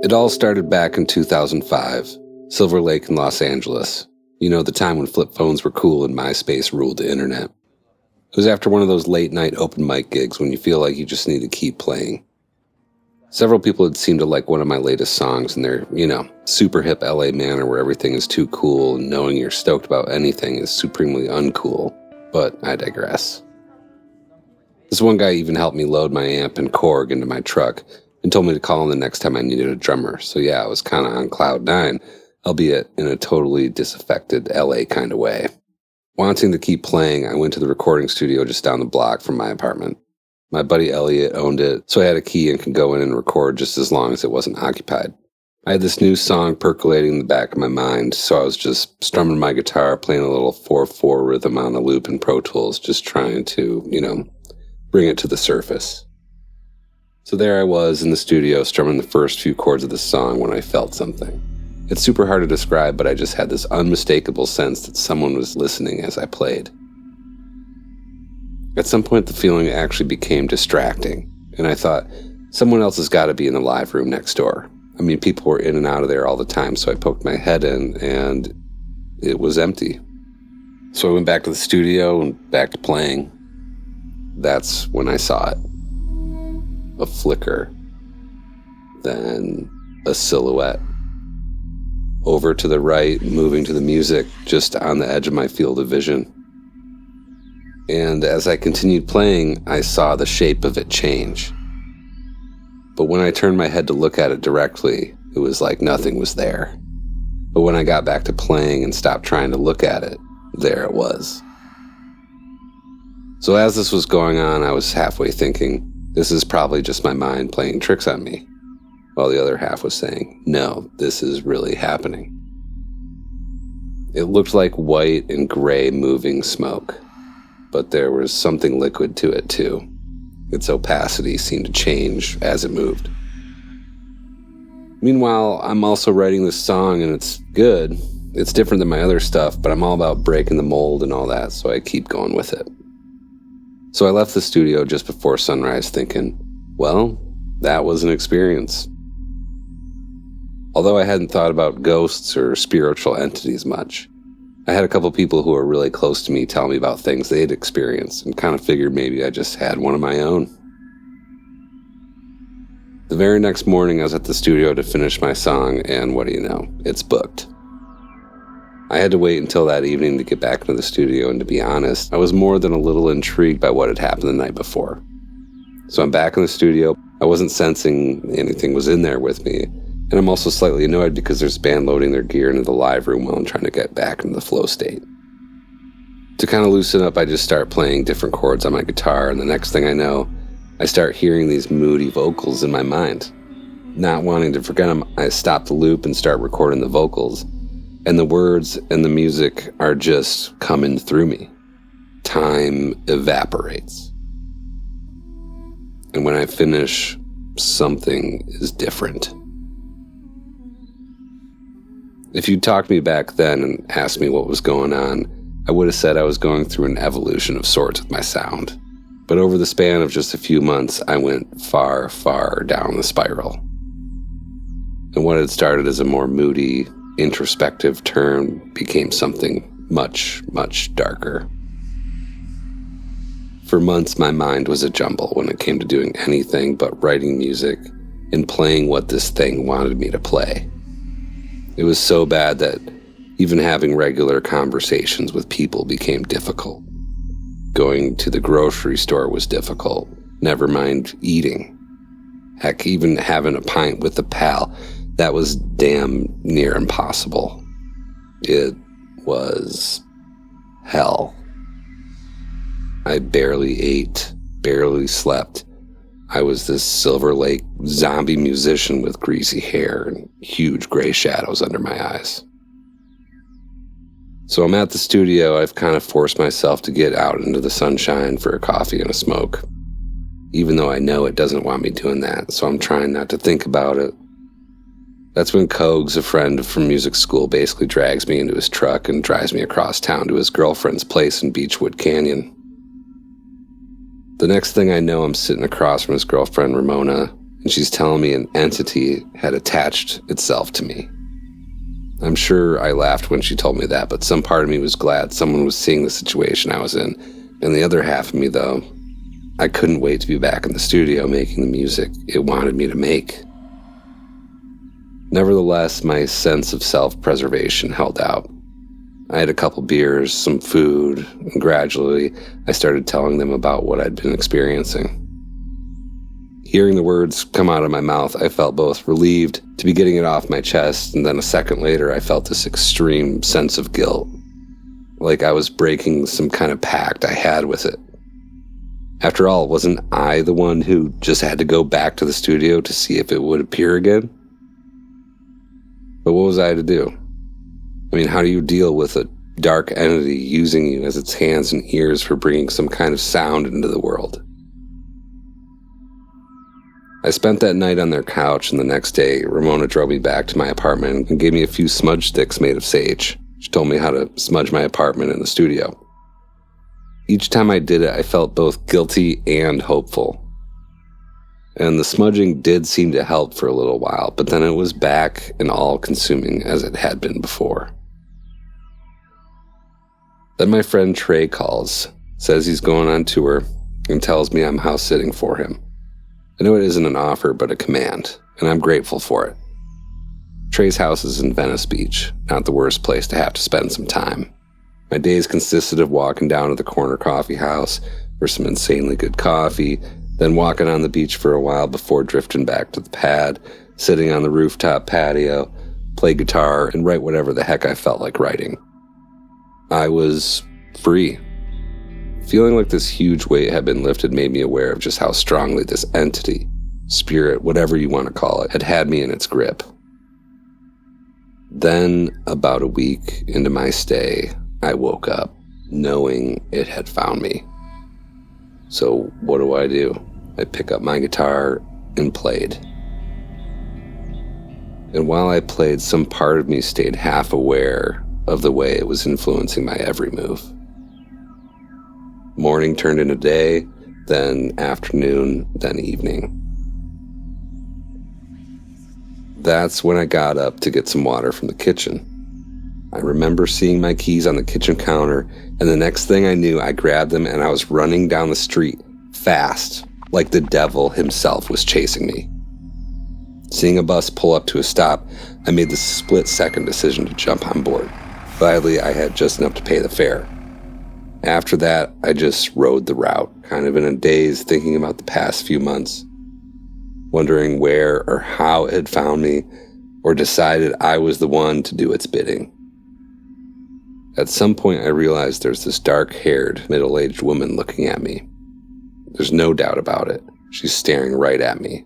It all started back in 2005, Silver Lake in Los Angeles. You know, the time when flip phones were cool and MySpace ruled the internet. It was after one of those late-night open mic gigs when you feel like you just need to keep playing. Several people had seemed to like one of my latest songs in their, super hip LA manner where everything is too cool and knowing you're stoked about anything is supremely uncool. But I digress. This one guy even helped me load my amp and Korg into my truck and told me to call him the next time I needed a drummer. So yeah, I was kind of on cloud nine, albeit in a totally disaffected LA kind of way. Wanting to keep playing, I went to the recording studio just down the block from my apartment. My buddy Elliot owned it, so I had a key and could go in and record just as long as it wasn't occupied. I had this new song percolating in the back of my mind, so I was just strumming my guitar, playing a little 4/4 rhythm on a loop in Pro Tools, just trying to, bring it to the surface. So there I was in the studio strumming the first few chords of the song when I felt something. It's super hard to describe, but I just had this unmistakable sense that someone was listening as I played. At some point, the feeling actually became distracting, and I thought, someone else has got to be in the live room next door. I mean, people were in and out of there all the time, so I poked my head in, and it was empty. So I went back to the studio and back to playing. That's when I saw it. A flicker, then a silhouette. Over to the right, moving to the music, just on the edge of my field of vision. And as I continued playing, I saw the shape of it change. But when I turned my head to look at it directly, it was like nothing was there. But when I got back to playing and stopped trying to look at it, there it was. So as this was going on, I was halfway thinking, this is probably just my mind playing tricks on me, while the other half was saying, no, this is really happening. It looked like white and gray moving smoke, but there was something liquid to it too. Its opacity seemed to change as it moved. Meanwhile, I'm also writing this song and it's good. It's different than my other stuff, but I'm all about breaking the mold and all that, so I keep going with it. So I left the studio just before sunrise thinking, well, that was an experience. Although I hadn't thought about ghosts or spiritual entities much, I had a couple people who were really close to me tell me about things they'd experienced and kind of figured maybe I just had one of my own. The very next morning I was at the studio to finish my song and what do you know, it's booked. I had to wait until that evening to get back into the studio, and to be honest, I was more than a little intrigued by what had happened the night before. So I'm back in the studio. I wasn't sensing anything was in there with me, and I'm also slightly annoyed because there's a band loading their gear into the live room while I'm trying to get back into the flow state. To kind of loosen up, I just start playing different chords on my guitar, and the next thing I know, I start hearing these moody vocals in my mind. Not wanting to forget them, I stop the loop and start recording the vocals. And the words and the music are just coming through me. Time evaporates. And when I finish, something is different. If you'd talked to me back then and asked me what was going on, I would have said I was going through an evolution of sorts with my sound. But over the span of just a few months, I went far, far down the spiral. And what had started as a more moody, introspective turn became something much, much darker. For months, my mind was a jumble when it came to doing anything but writing music and playing what this thing wanted me to play. It was so bad that even having regular conversations with people became difficult. Going to the grocery store was difficult, never mind eating. Heck, even having a pint with a pal, that was damn near impossible. It was hell. I barely ate, barely slept. I was this Silver Lake zombie musician with greasy hair and huge gray shadows under my eyes. So I'm at the studio. I've kind of forced myself to get out into the sunshine for a coffee and a smoke, even though I know it doesn't want me doing that, so I'm trying not to think about it. That's when Kogs, a friend from music school, basically drags me into his truck and drives me across town to his girlfriend's place in Beechwood Canyon. The next thing I know, I'm sitting across from his girlfriend, Ramona, and she's telling me an entity had attached itself to me. I'm sure I laughed when she told me that, but some part of me was glad someone was seeing the situation I was in. And the other half of me, though, I couldn't wait to be back in the studio making the music it wanted me to make. Nevertheless, my sense of self-preservation held out. I had a couple beers, some food, and gradually I started telling them about what I'd been experiencing. Hearing the words come out of my mouth, I felt both relieved to be getting it off my chest, and then a second later I felt this extreme sense of guilt, like I was breaking some kind of pact I had with it. After all, wasn't I the one who just had to go back to the studio to see if it would appear again? But what was I to do? I mean, how do you deal with a dark entity using you as its hands and ears for bringing some kind of sound into the world? I spent that night on their couch, and the next day, Ramona drove me back to my apartment and gave me a few smudge sticks made of sage. She told me how to smudge my apartment in the studio. Each time I did it, I felt both guilty and hopeful. And the smudging did seem to help for a little while, but then it was back and all-consuming as it had been before. Then my friend Trey calls, says he's going on tour, and tells me I'm house-sitting for him. I know it isn't an offer, but a command, and I'm grateful for it. Trey's house is in Venice Beach, not the worst place to have to spend some time. My days consisted of walking down to the corner coffee house for some insanely good coffee, then walking on the beach for a while before drifting back to the pad, sitting on the rooftop patio, play guitar, and write whatever the heck I felt like writing. I was free. Feeling like this huge weight had been lifted made me aware of just how strongly this entity, spirit, whatever you want to call it, had me in its grip. Then, about a week into my stay, I woke up knowing it had found me. So what do? I pick up my guitar and played. And while I played, some part of me stayed half aware of the way it was influencing my every move. Morning turned into day, then afternoon, then evening. That's when I got up to get some water from the kitchen. I remember seeing my keys on the kitchen counter, and the next thing I knew, I grabbed them and I was running down the street, fast, like the devil himself was chasing me. Seeing a bus pull up to a stop, I made the split-second decision to jump on board. Gladly, I had just enough to pay the fare. After that, I just rode the route, kind of in a daze, thinking about the past few months, wondering where or how it had found me, or decided I was the one to do its bidding. At some point, I realized there's this dark-haired, middle-aged woman looking at me. There's no doubt about it. She's staring right at me.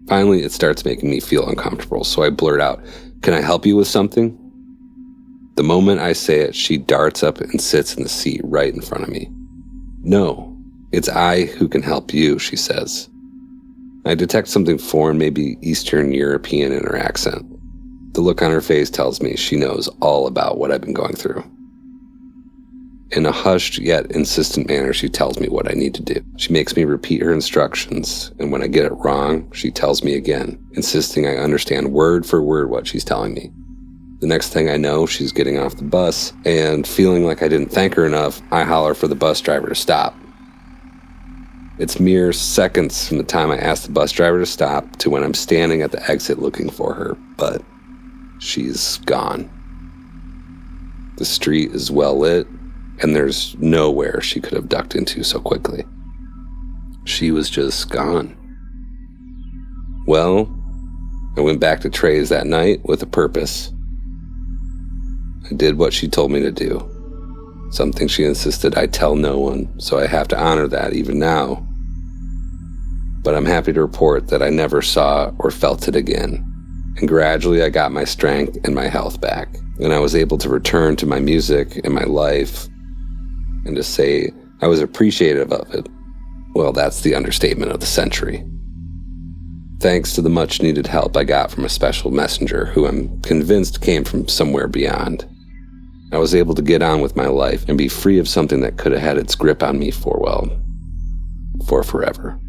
Finally, it starts making me feel uncomfortable, so I blurt out, "Can I help you with something?" The moment I say it, she darts up and sits in the seat right in front of me. "No, it's I who can help you," she says. I detect something foreign, maybe Eastern European in her accent. The look on her face tells me she knows all about what I've been going through. In a hushed yet insistent manner, she tells me what I need to do. She makes me repeat her instructions, and when I get it wrong, she tells me again, insisting I understand word for word what she's telling me. The next thing I know, she's getting off the bus, and feeling like I didn't thank her enough, I holler for the bus driver to stop. It's mere seconds from the time I ask the bus driver to stop to when I'm standing at the exit looking for her, but she's gone. The street is well lit, and there's nowhere she could have ducked into so quickly. She was just gone. Well, I went back to Trey's that night with a purpose. I did what she told me to do. Something she insisted I tell no one, so I have to honor that even now. But I'm happy to report that I never saw or felt it again. And gradually I got my strength and my health back. And I was able to return to my music and my life. And to say I was appreciative of it, well, that's the understatement of the century. Thanks to the much-needed help I got from a special messenger who I'm convinced came from somewhere beyond, I was able to get on with my life and be free of something that could have had its grip on me for forever.